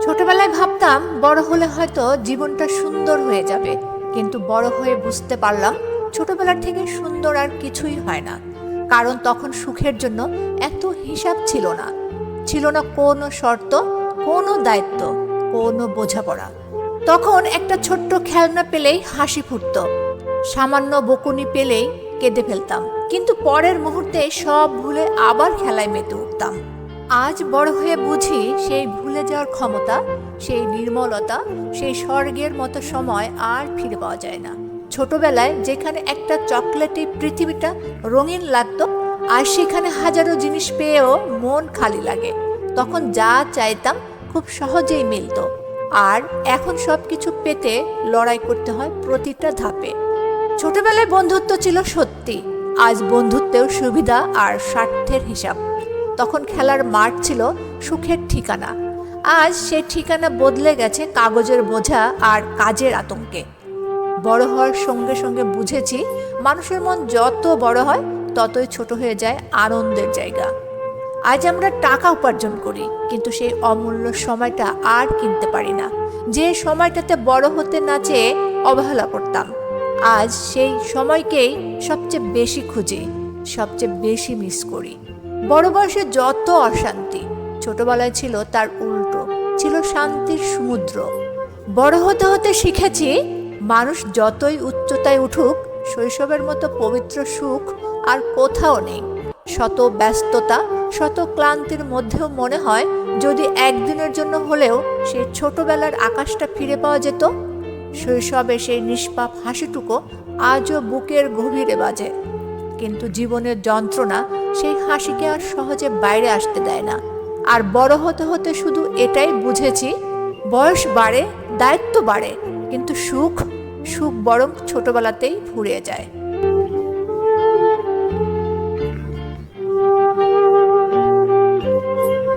ছোটবেলায় ভাবতাম বড় হলে হয়তো জীবনটা সুন্দর হয়ে যাবে, কিন্তু বড় হয়ে বুঝতে পারলাম ছোটবেলার থেকে সুন্দর আর কিছুই হয় না। কারণ তখন সুখের জন্য এত হিসাব ছিল না, ছিল না কোনো শর্ত, কোনো দায়িত্ব, কোনো বোঝাপড়া। তখন একটা ছোট্ট খেলনা পেলেই হাসি ফুটতো, সামান্য বকুনি পেলেই কেঁদে ফেলতাম, কিন্তু পরের মুহূর্তে সব ভুলে আবার খেলায় মেতে উঠতাম। আজ বড় হয়ে বুঝি সেই ভুলে যাওয়ার ক্ষমতা, সেই নির্মলতা, সেই স্বর্গের মতো সময় আর ফিরে পাওয়া যায় না। ছোটবেলায় যেখানে একটা চকলেটে পৃথিবীটা রঙিন লাগতো, আর সেখানে হাজারো জিনিস পেয়েও মন খালি লাগে। তখন যা চাইতাম খুব সহজেই মিলতো, আর এখন সব কিছু পেতে লড়াই করতে হয় প্রতিটা ধাপে। ছোটবেলায় বন্ধুত্ব ছিল সত্যি, আজ বন্ধুত্বেও সুবিধা আর স্বার্থের হিসাব। তখন খেলার মাঠ ছিল সুখের ঠিকানা, আজ সেই ঠিকানা বদলে গেছে কাগজের বোঝা আর কাজের আতঙ্কে। বড় হওয়ার সঙ্গে সঙ্গে বুঝেছি, মানুষের মন যত বড় হয় ততই ছোট হয়ে যায় আনন্দের জায়গা। আজ আমরা টাকা উপার্জন করি, কিন্তু সেই অমূল্য সময়টা আর কিনতে পারি না, যে সময়টাতে বড় হতে না চেয়ে অবহেলা করতাম। আজ সেই সময়কেই সবচেয়ে বেশি খুঁজি, সবচেয়ে বেশি মিস করি। বড় বয়সে যত অশান্তি, ছোটবেলায় ছিল তার উল্টো, ছিল শান্তির সমুদ্র। বড় হতে হতে শিখেছি, মানুষ যতই উচ্চতায় উঠুক, শৈশবের মতো পবিত্র সুখ আর কোথাও নেই। শত ব্যস্ততা, শত ক্লান্তির মধ্যেও মনে হয়, যদি একদিনের জন্য হলেও সেই ছোটবেলার আকাশটা ফিরে পাওয়া যেত। শৈশবে সেই নিষ্পাপ হাসিটুকু আজও বুকের গভীরে বাজে, কিন্তু জীবনের যন্ত্রণা সেই হাসিকে আর সহজে বাইরে আসতে দেয় না। আর বড় হতে হতে শুধু এটাই বুঝেছি, বয়স বাড়ে, দায়িত্ব বাড়ে, কিন্তু সুখ বরং ছোটবেলাতেই ফুরিয়ে যায়।